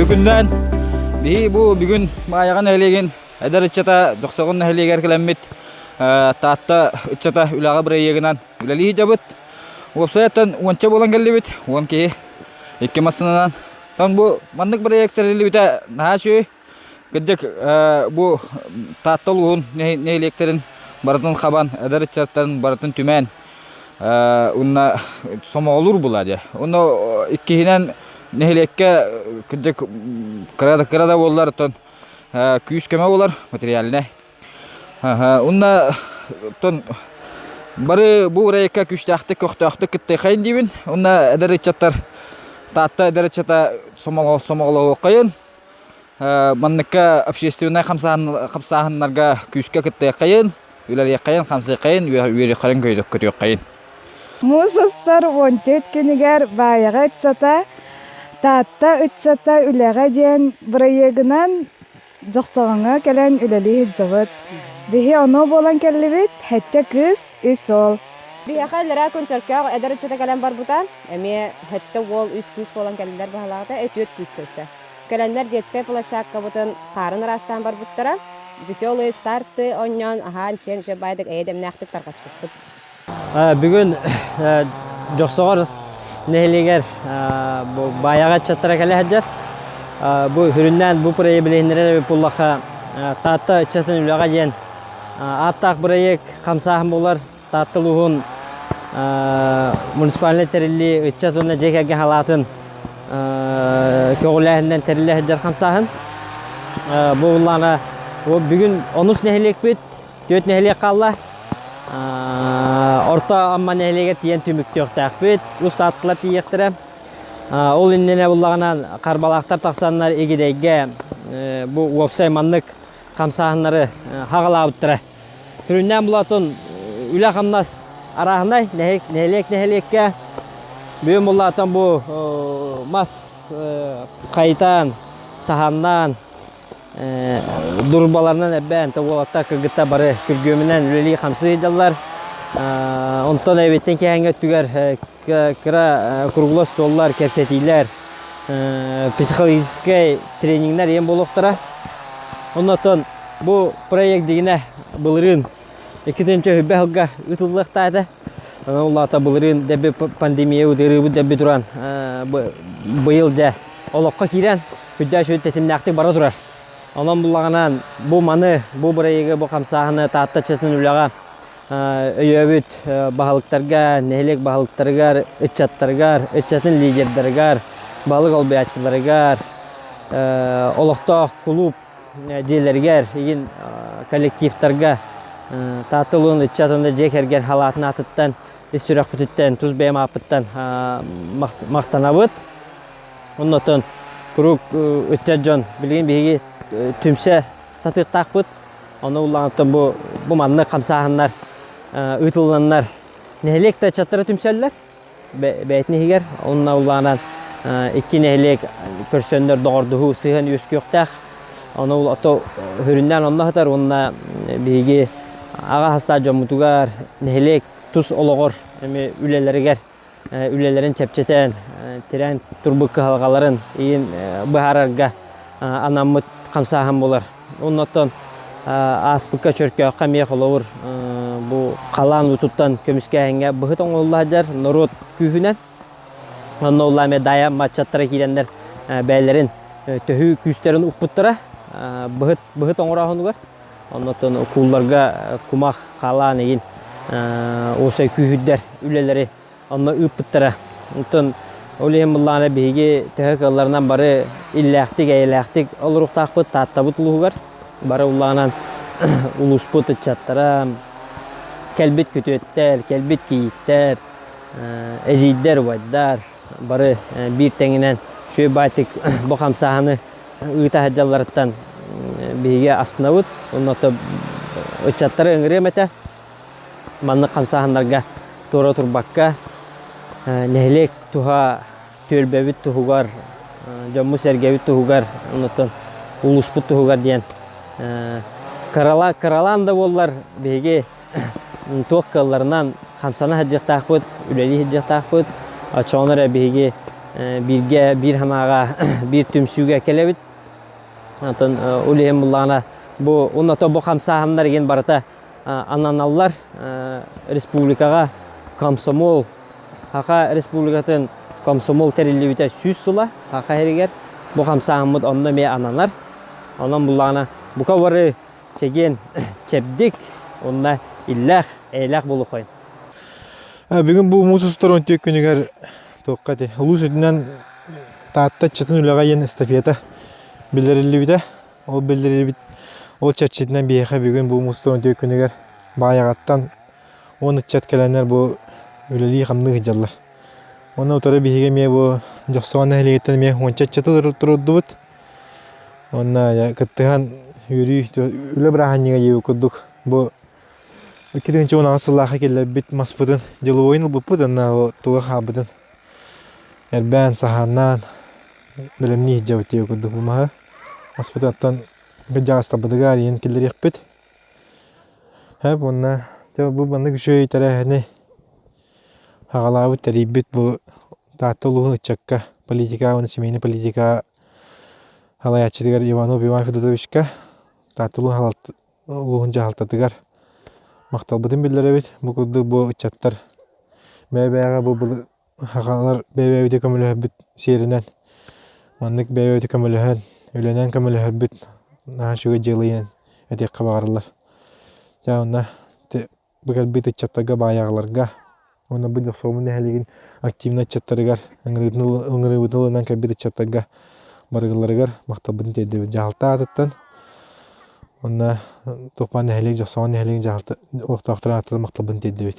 күнден бүгін баяған әлеген әдір үтчата жоқсағын әлегер кілеммет таатта үтчата үлаға бір егінен үләлі жабыт. Опсаяттан уанча болан кәлі бет, уан кей екі масынынан. Тан бұл мандық бір егтерлі біті наға шөй күддік бұл тааттал ұғын не электерін барытын қабан, әдір үтчаттарын барытын түмен. Онна сомағылыр бұлады. Онна иккейінен нехилекке күддік қырада болар, күйіс көмі болар материаліне. Онна бары бұл райыққа күштіақты, көқтіақты күтті қайын дейбін. Онна әдәрі чаттар, таатта әдәрі чатта сомағылы қайын. Манныққа общественный қамсағынларға күйіске күтті қайын, үләлі қайын, қамсы қайын, үйері қайын көйдік күтті қайын. Мұсыстар 14 күнігер баяға үтчата, таатта үтчата үләға ден бұрайығынан жоқсағыңа кәлін үләлі жылыт. Бихи оно болан кәлі бет, хәтті күз үс ол. Бияқа әлірі күнчаркияғы әдір үтчата кәлін бар бұтан, әме хәтті ол үс күз болан кәлілер бағалағыда өтөт күз төсі. Кәлінлер детскай площадка бұтын қарын растан бар бұттыра, веселые старты, оннан, ахан, сен жөп байдық әйдем нәқтіп тарқас бұт. Бүгін жоқсағыр нәхілегер баяға чаттыра кәлі әдер. Бұл хүріннен бұл пұрайы білейіндері бұллаққа таатта үтчатын үліға ден аттақ бұрайық қамсағын болар. Таатты лұғын муниципаліне тәрілі үтчатуына жек әген халатын көғіләхінден тәрілі әдер қамсағын. Бүгін 13 нәхілек бет, 4 нәхілек қалла. Орта амма нәхілеге тиен түмікті өқтәқ бет, ұстаттылар тиектірі. Ол иннене бұллағынан қарбалақтар тақсанлар егедейге бұл уапсай манлық қамсағынлары хағала ауыттыры. Түріннен бұлатын үлі қамнас арағынай нәхілекке бүйін бұлатын бұл мас қайтан, саханнан, дұрбаларынан әббән тоғылатта кігітта бары күргөмінен үлелі қамсы едалар. Онтан әбеттен кәңгі түгер кіра күргілас толлар, кәпсетейлер, психологическай тренингнер ен болуқтыра. Онтан бұл проект дегіне бұлырын екітінші өббе ғылға ұтылықтайды. Олата бұлырын дәбі пандемия өдірі дәбі тұран бұйыл дә олыққа кейрен күдді шөйт тәтімнәқтік бара тұрар. Онан бұлағынан бұл маны, бұл бұрайығы, бұл қамсағыны таатта чатын үліға өйөбіт бағылықтарға, нәхілек бағылықтарғар, үтчаттарғар, үтчатын лидердергар, балық олбиятшыларғар, олықтақ клуб желергер, еген коллективтарға таатылуын үтчатында жек әрген халатын атыттан, үссүрек бүтіттен, тұз бәйім апыттан мақтанабыт. Оннатын күрік үтчат жон білген бейге түмсе сатықтақ бұд. Оны ұлағыттан бұл манны қамсағынлар, ұтылғанлар нәхілек та чаттары түмселілер. Бәйтіне егер, онына ұлағынан екі нәхілек көрсөнлер доғырдығы сыйған өскі өқтәқ. Оны ұлағыттан хүрінден онына ғытар, онына бейге аға хаста жомутуғар нәхілек тұс олығыр үлелерігер, үлелерін чәпчетен, терен турбыққы халғаларын ең бұхарарға анамыт қамсағын болар. Оннаттан аспыққа чөрке қамия қолауыр бұл қалан ұтыттан көміске әңге бұхыт оңылладар народ күйінен. Онна оламе дая матчаттара кейдендер бәйлерін төхі күстерін ұппыттыра бұхыт оңырағын бар. Оннаттан құлларға құмақ қалан егін осай күйіддер үлелері онна ұппыттыра. Онтан олейін бұллағына бейге төхі қаларынан бары илләқтік, әйләқтік олырықтақ бұд, таатта бұтылығы бар. Бары ұллағынан ұлыс бұт үтчаттара, кәлбет көтөттер, кәлбет кейіттер, әжейдер байдар. Бары бір тәңінен шөй байтық бұл қамсағаны ұйта әджаларыттан бейге астына бұд. Оннаты үтчаттары өңірем әті, манны қамсағандарға тұра тұрбаққа нәхілек тұға төлбәбіт тұғығар, жамму сәргәбіт тұғығар, оннатын ұлыс бұт тұғығар дейін. Каралан да болар бейге тоқ қаларынан қамсаны хаджықтақ бұд, үләлі хаджықтақ бұд, ачуаныр әбейге birge bir hanaga bir tümsüge kelebit. Атын улем буллана бу онната бу хамсаһаннар ген барата ананаллар республикага комсомол хака республикатын комсомол терилибите сүз сула хака херигер бу хамсаһаммыт онна ме ананар онан буллана бука бары чеген чепдик онна иллах эйлах болуп койн. Бүгін бұл мұсыстар 14 күнігер тоққаты. Улус өтінен таатта чатын үліға ен эстафета білдірілі біді. Ол білдірілі бід. Ол чатчетінен бейеқа бүгін бұл мұсыстар 14 күнігер баяғаттан 10 чат кәләнер бұл үлілі қамны ғыджалар. Оны ұтары бейеге ме бұл жоқсуан әлегеттен ме 10 чаты тұрудды бұд. Оны күттіған үрі үлі бірағаннеға еу күддік. Бұл Киринче он асыллаха келлер бит маспыдын деловойн буппыдын на туга хабыдын. Эрбән саханнан белемни жабытый күдү булмага. Маспыдаттан гыжаста быдыгар ен келлер якпыт. Хәп онна те бу баны күшөй тарахны. Хагалабы тарибит бу татылуу чакка политика, он семейный политика халаячыдыгар Иванов Иван Федотовичка татылуу халат улуун жалтатыгар. Мақтал бұдың білдері бет, бұқылды бұл чаттар бәй-бәйға бұл хақалар бәй-бәйді көмілі бит серінен. Маңдық бәй-бәйді көмілі hän, өленен көмілі бит наға шуға жылыйын әтек қабағарылар. Онна бұқал бит чаттарға баяғыларға, онна бұл соғымын әлеген активна чаттарығар, ұңырыбыдылынан кәбіт чаттарға барғыларығар, мақтал бұдың тәді жалта атыттан. Онна тоқпан нәхелек жоқсауан нәхелеген жағалты оқтақтырын аттыры мақталбын деді бет.